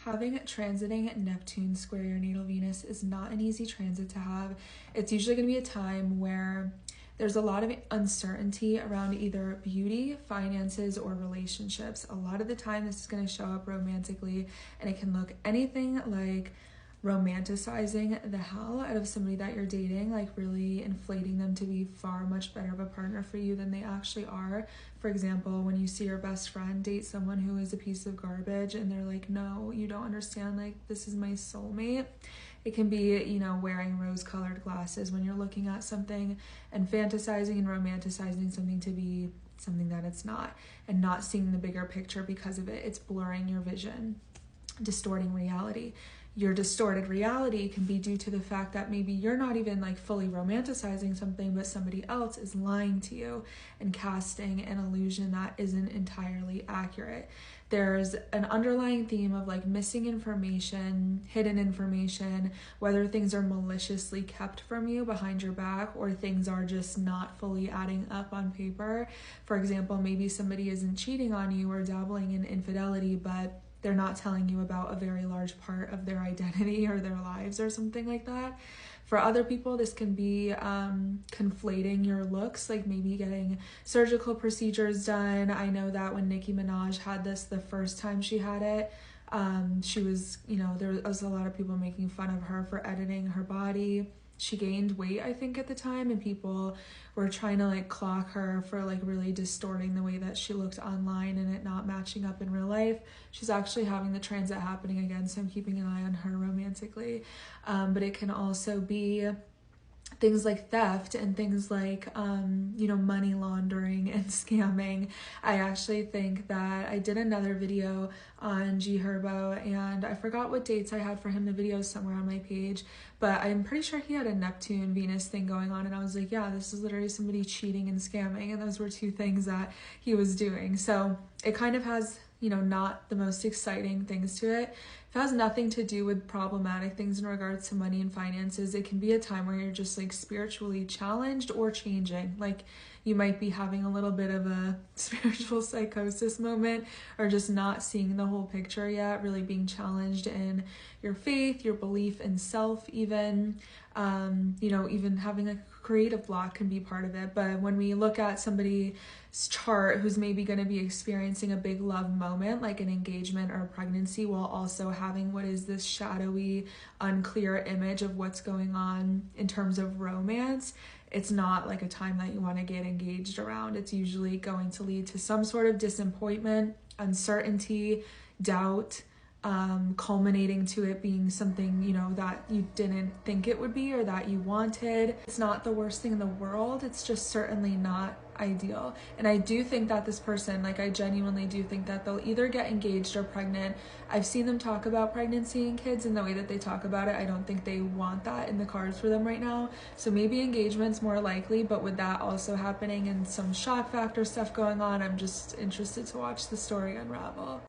Having transiting Neptune square your natal Venus is not an easy transit to have. It's usually going to be a time where there's a lot of uncertainty around either beauty, finances, or relationships. A lot of the time this is going to show up romantically, and it can look anything like romanticizing the hell out of somebody that you're dating, like really inflating them to be far much better of a partner for you than they actually are. For example, when you see your best friend date someone who is a piece of garbage and they're like, no, you don't understand, like, this is my soulmate. It can be, wearing rose-colored glasses when you're looking at something and fantasizing and romanticizing something to be something that it's not, and not seeing the bigger picture because of it. It's blurring your vision, distorting reality. Your distorted reality can be due to the fact that maybe you're not even like fully romanticizing something, but somebody else is lying to you and casting an illusion that isn't entirely accurate. There's an underlying theme of like missing information, hidden information, whether things are maliciously kept from you behind your back or things are just not fully adding up on paper. For example, maybe somebody isn't cheating on you or dabbling in infidelity, but they're not telling you about a very large part of their identity or their lives or something like that. For other people, this can be conflating your looks, like maybe getting surgical procedures done. I know that when Nicki Minaj had this the first time she had it, she was, there was a lot of people making fun of her for editing her body. She gained weight, I think, at the time, and people were trying to like clock her for like really distorting the way that she looked online and it not matching up in real life. She's actually having the transit happening again, so I'm keeping an eye on her romantically. But it can also be things like theft and things like, money laundering and scamming. I actually think that I did another video on G Herbo, and I forgot what dates I had for him. The video is somewhere on my page, but I'm pretty sure he had a Neptune Venus thing going on, and I was like, yeah, this is literally somebody cheating and scamming, and those were two things that he was doing. So it kind of has, not the most exciting things to it. If it has nothing to do with problematic things in regards to money and finances, it can be a time where you're just like spiritually challenged or changing. Like you might be having a little bit of a spiritual psychosis moment, or just not seeing the whole picture yet, really being challenged in your faith, your belief in self even. Even having a creative block can be part of it. But when we look at somebody's chart who's maybe going to be experiencing a big love moment, like an engagement or a pregnancy, while also having what is this shadowy, unclear image of what's going on in terms of romance, it's not like a time that you want to get engaged around. It's usually going to lead to some sort of disappointment, uncertainty, doubt, culminating to it being something, that you didn't think it would be or that you wanted. It's not the worst thing in the world. It's just certainly not ideal. And I do think that this person, I genuinely do think that they'll either get engaged or pregnant. I've seen them talk about pregnancy and kids, and the way that they talk about it, I don't think they want that in the cards for them right now. So maybe engagement's more likely, but with that also happening and some shock factor stuff going on, I'm just interested to watch the story unravel.